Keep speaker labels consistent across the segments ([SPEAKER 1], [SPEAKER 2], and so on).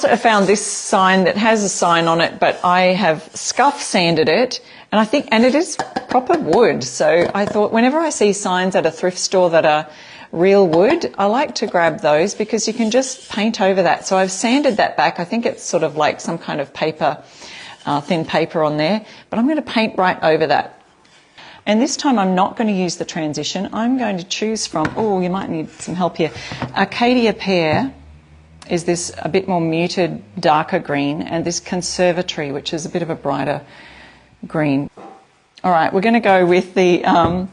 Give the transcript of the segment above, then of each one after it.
[SPEAKER 1] I found this sign that has a sign on it, but I have scuff sanded it, and it is proper wood. So I thought whenever I see signs at a thrift store that are real wood, I like to grab those because you can just paint over that. So I've sanded that back. I think it's sort of like some kind of paper, thin paper on there, but I'm going to paint right over that. And this time I'm not going to use the transition. I'm going to choose from, oh, you might need some help here. Acadia Pear is this a bit more muted, darker green, and this Conservatory, which is a bit of a brighter green. All right, we're going to go with the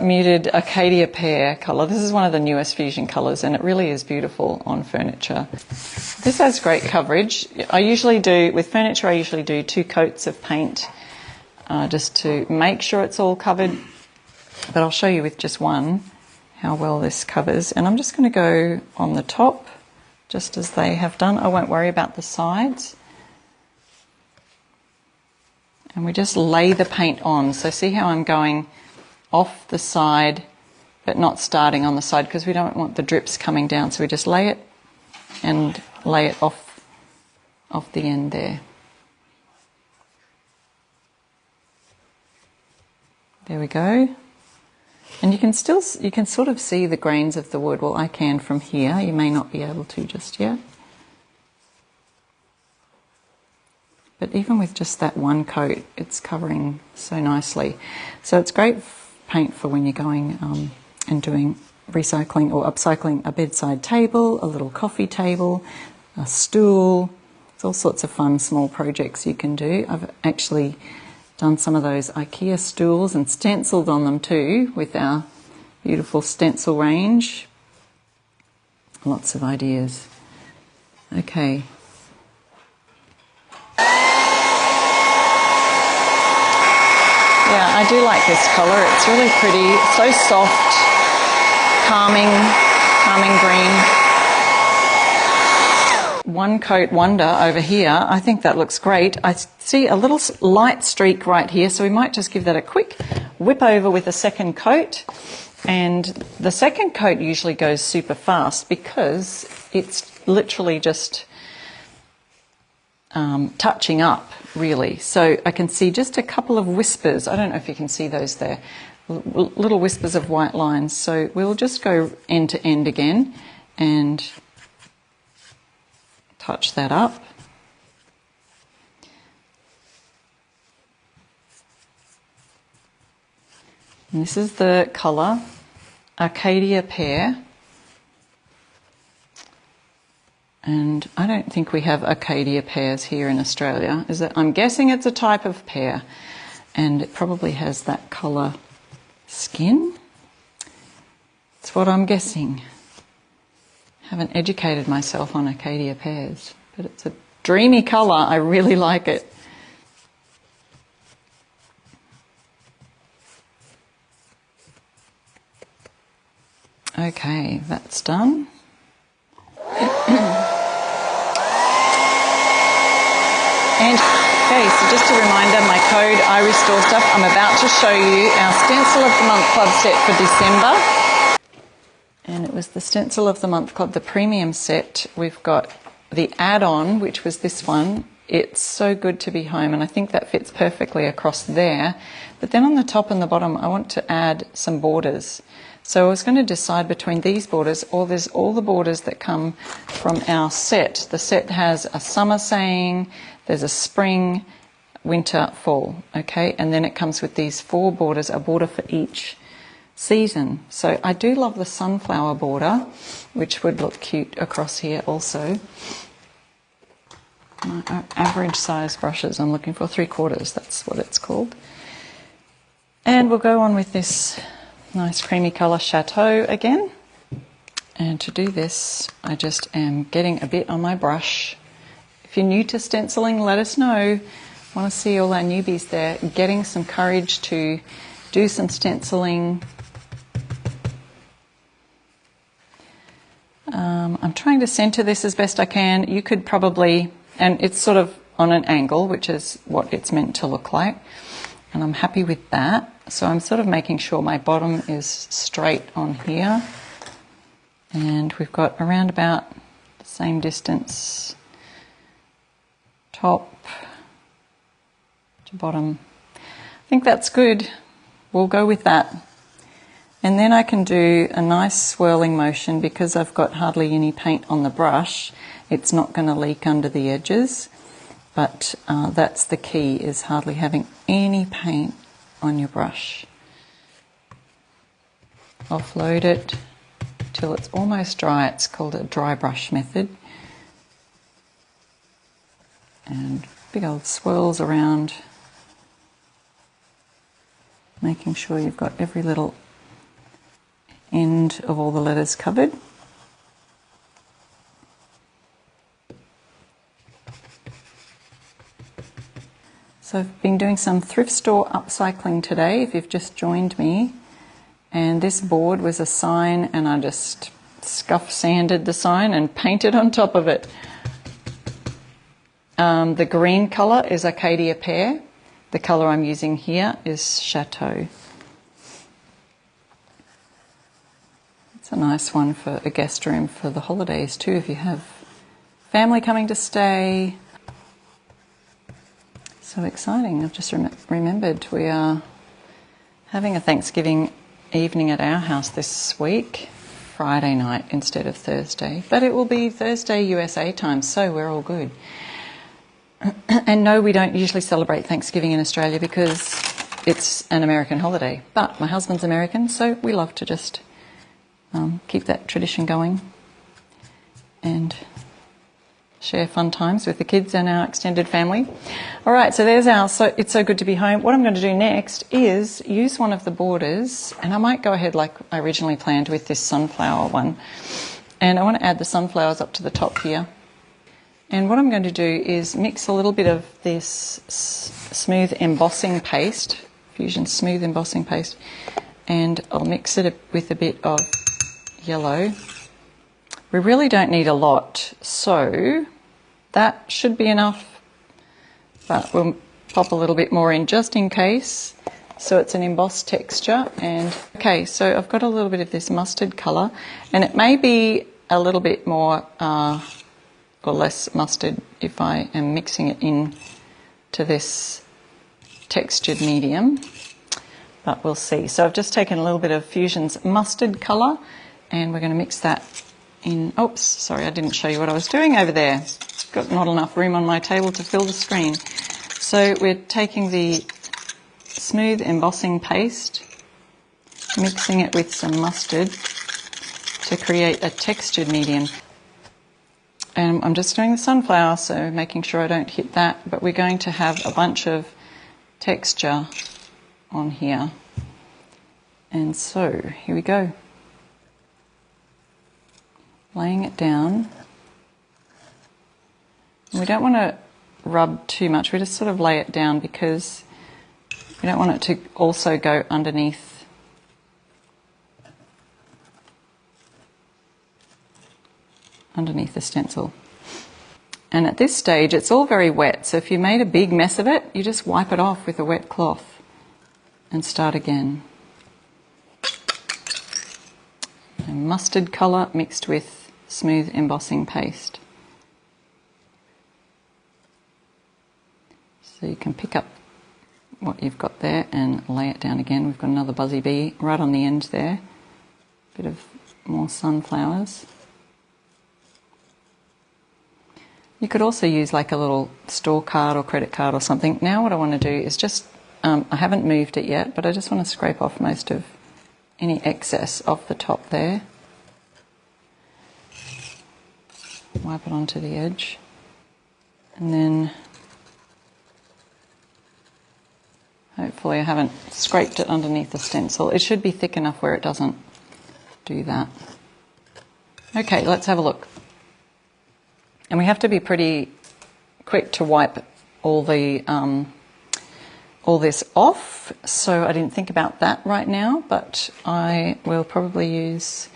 [SPEAKER 1] muted Acadia Pear colour. This is one of the newest Fusion colours, and it really is beautiful on furniture. This has great coverage. With furniture, I usually do 2 coats of paint just to make sure it's all covered, but I'll show you with just one how well this covers. And I'm just going to go on the top, just as they have done. I won't worry about the sides. And we just lay the paint on. So see how I'm going off the side, but not starting on the side, because we don't want the drips coming down. So we just lay it and lay it off the end there. There we go. And you can sort of see the grains of the wood. Well, I can from here. You may not be able to just yet. But even with just that one coat, it's covering so nicely. So it's great paint for when you're going and doing recycling or upcycling a bedside table, a little coffee table, a stool. It's all sorts of fun small projects you can do. I've actually done some of those IKEA stools and stenciled on them too with our beautiful stencil range. Lots of ideas. Okay. Yeah, I do like this colour. It's really pretty. It's so soft, calming green. One coat wonder over here. I think that looks great. I see a little light streak right here, so we might just give that a quick whip over with a second coat. And the second coat usually goes super fast because it's literally just touching up, really. So I can see just a couple of whispers. I don't know if you can see those there. Little whispers of white lines. So we'll just go end to end again and touch that up. And this is the colour Acadia Pear. And I don't think we have Acadia pears here in Australia. I'm guessing it's a type of pear, and it probably has that colour skin. That's what I'm guessing. Haven't educated myself on Acadia pears, but it's a dreamy colour. I really like it. Okay, that's done. And okay, so just a reminder, my code I Restore Stuff. I'm about to show you our Stencil of the Month Club set for December. And it was the Stencil of the Month Club, the premium set. We've got the add-on, which was this one. It's so good to be home, and I think that fits perfectly across there. But then on the top and the bottom, I want to add some borders. So I was going to decide between these borders, or there's all the borders that come from our set. The set has a summer saying, there's a spring, winter, fall, okay? And then it comes with these 4 borders, a border for each season. So I do love the sunflower border, which would look cute across here also. My average size brushes, I'm looking for 3/4, that's what it's called. And we'll go on with this nice creamy colour Chateau again. And to do this, I just am getting a bit on my brush. If you're new to stenciling, let us know. I want to see all our newbies there getting some courage to do some stenciling. I'm trying to centre this as best I can. You could probably, and it's sort of on an angle, which is what it's meant to look like. And I'm happy with that. So I'm sort of making sure my bottom is straight on here. And we've got around about same distance, top to bottom. I think that's good. We'll go with that. And then I can do a nice swirling motion because I've got hardly any paint on the brush. It's not going to leak under the edges, but that's the key, is hardly having any paint on your brush. Offload it till it's almost dry. It's called a dry brush method. And big old swirls around, making sure you've got every little end of all the letters covered. So I've been doing some thrift store upcycling today, if you've just joined me. And this board was a sign, and I just scuff sanded the sign and painted on top of it. The green colour is Acadia Pear. The colour I'm using here is Chateau. It's a nice one for a guest room for the holidays too, if you have family coming to stay. So exciting. I've just remembered we are having a Thanksgiving evening at our house this week, Friday night instead of Thursday, but it will be Thursday USA time, so we're all good. And no, we don't usually celebrate Thanksgiving in Australia because it's an American holiday, but my husband's American, so we love to just keep that tradition going and share fun times with the kids and our extended family. All right, so there's our It's So Good to Be Home. What I'm going to do next is use one of the borders, and I might go ahead like I originally planned with this sunflower one. And I want to add the sunflowers up to the top here. And what I'm going to do is mix a little bit of this smooth embossing paste, Fusion smooth embossing paste, and I'll mix it with a bit of yellow. We really don't need a lot, so that should be enough, but we'll pop a little bit more in just in case, so it's an embossed texture. And okay, so I've got a little bit of this mustard colour, and it may be a little bit more or less mustard if I am mixing it in to this textured medium, but we'll see. So I've just taken a little bit of Fusion's mustard colour, and we're going to mix that in. Oops, sorry, I didn't show you what I was doing over there. Got not enough room on my table to fill the screen. So we're taking the smooth embossing paste, mixing it with some mustard to create a textured medium. And I'm just doing the sunflower, so making sure I don't hit that, but we're going to have a bunch of texture on here. And so here we go. Laying it down. We don't want to rub too much, we just sort of lay it down because we don't want it to also go underneath the stencil. And at this stage it's all very wet, so if you made a big mess of it, you just wipe it off with a wet cloth and start again. And mustard colour mixed with smooth embossing paste. So you can pick up what you've got there and lay it down again. We've got another buzzy bee right on the end there. Bit of more sunflowers. You could also use like a little store card or credit card or something. Now what I want to do is just, I haven't moved it yet, but I just want to scrape off most of any excess off the top there. Wipe it onto the edge, and then hopefully I haven't scraped it underneath the stencil. It should be thick enough where it doesn't do that. Okay, let's have a look. And we have to be pretty quick to wipe all the all this off, so I didn't think about that right now, but I will probably use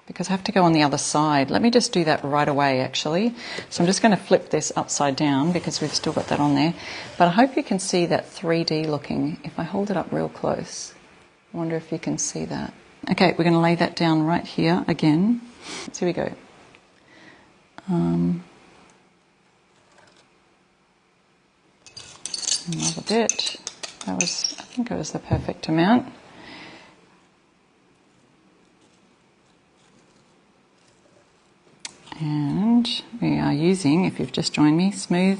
[SPEAKER 1] because I have to go on the other side. Let me just do that right away actually. So I'm just going to flip this upside down because we've still got that on there. But I hope you can see that 3D looking. If I hold it up real close, I wonder if you can see that. Okay, we're going to lay that down right here again. So here we go. Another bit. That was, I think it was the perfect amount. And we are using, if you've just joined me, Smooth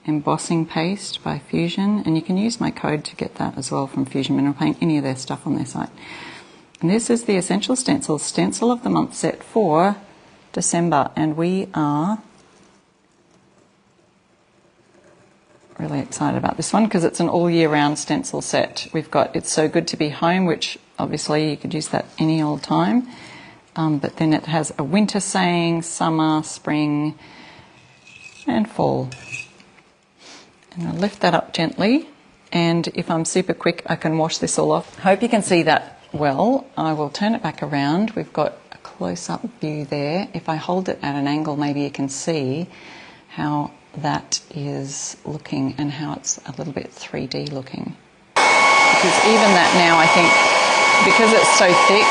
[SPEAKER 1] Embossing Paste by Fusion. And you can use my code to get that as well from Fusion Mineral Paint, any of their stuff on their site. And this is the Essential Stencils Stencil of the Month set for December. And we are really excited about this one because it's an all year round stencil set. We've got It's So Good to Be Home, which obviously you could use that any old time. But then it has a winter saying, summer, spring, and fall. And I'll lift that up gently. And if I'm super quick, I can wash this all off. Hope you can see that well. I will turn it back around. We've got a close-up view there. If I hold it at an angle, maybe you can see how that is looking and how it's a little bit 3D looking. Because even that now, I think, because it's so thick,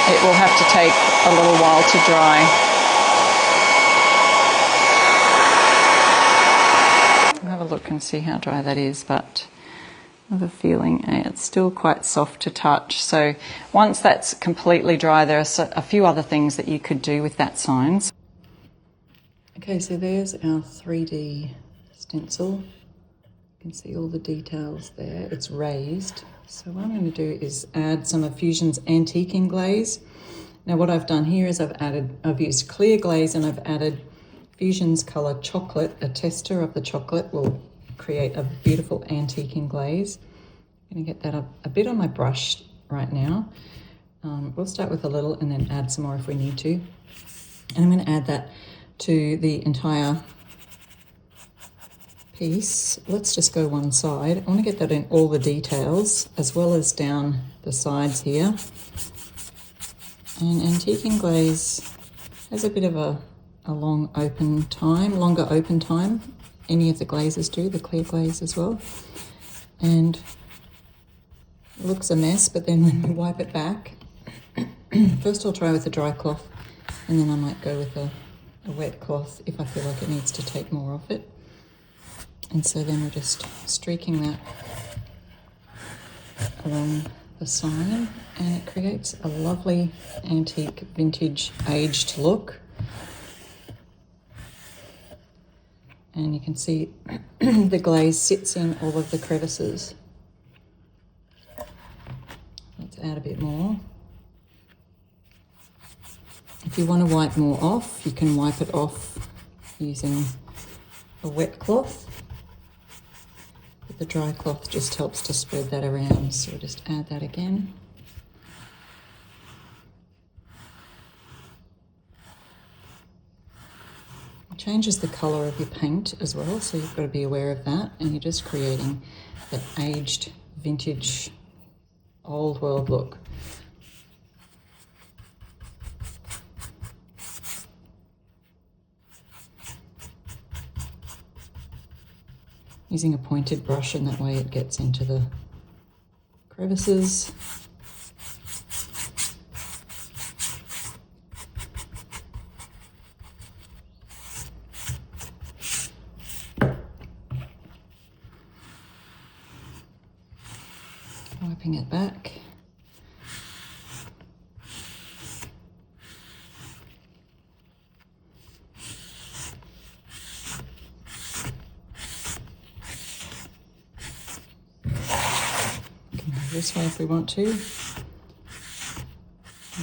[SPEAKER 1] it will have to take a little while to dry. I'll have a look and see how dry that is, but I have a feeling it's still quite soft to touch. So once that's completely dry, there are a few other things that you could do with that sign. Okay, so there's our 3D stencil. You can see all the details there. It's raised. So what I'm going to do is add some of Fusion's Antiquing Glaze. Now what I've done here is I've used clear glaze and I've added Fusion's Colour Chocolate. A tester of the chocolate will create a beautiful antiquing glaze. I'm going to get that up a bit on my brush right now. We'll start with a little and then add some more if we need to. And I'm going to add that to the entire piece. Let's just go one side. I want to get that in all the details as well as down the sides here. And antiquing glaze has a bit of a longer open time. Any of the glazes do, the clear glaze as well. And it looks a mess, but then when we wipe it back, first I'll try with a dry cloth and then I might go with a wet cloth if I feel like it needs to take more off it. And so then we're just streaking that along the side and it creates a lovely antique, vintage, aged look. And you can see the glaze sits in all of the crevices. Let's add a bit more. If you want to wipe more off, you can wipe it off using a wet cloth. The dry cloth just helps to spread that around, so we'll just add that again. It changes the colour of your paint as well, so you've got to be aware of that, and you're just creating that aged, vintage, old world look. Using a pointed brush, and that way it gets into the crevices. Wiping it back. This way if we want to,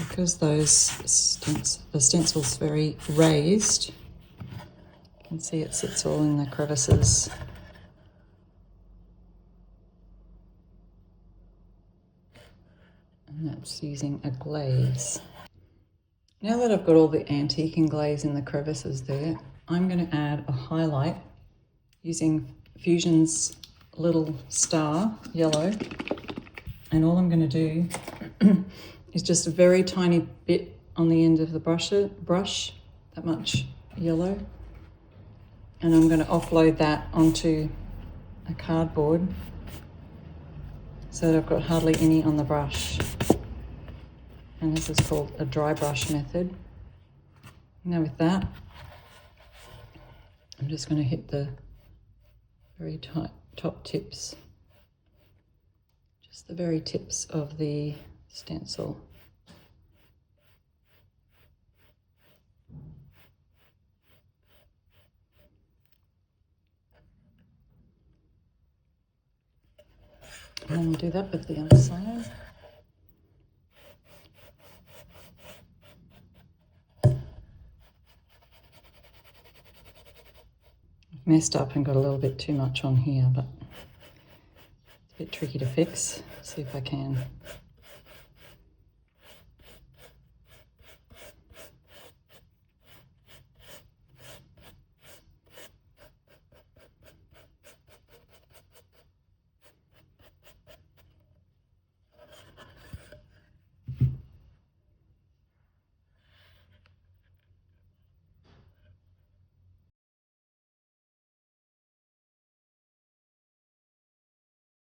[SPEAKER 1] because the stencil's very raised, you can see it sits all in the crevices. And that's using a glaze. Now that I've got all the antiquing glaze in the crevices there, I'm going to add a highlight using Fusion's little star yellow. And all I'm going to do is just a very tiny bit on the end of the brush, that much yellow. And I'm going to offload that onto a cardboard so that I've got hardly any on the brush. and this is called a dry brush method. Now with that, I'm just going to hit the very tight top tips, just the very tips of the stencil. And then we'll do that with the other side. Messed up and got a little bit too much on here, but it's a bit tricky to fix. See if I can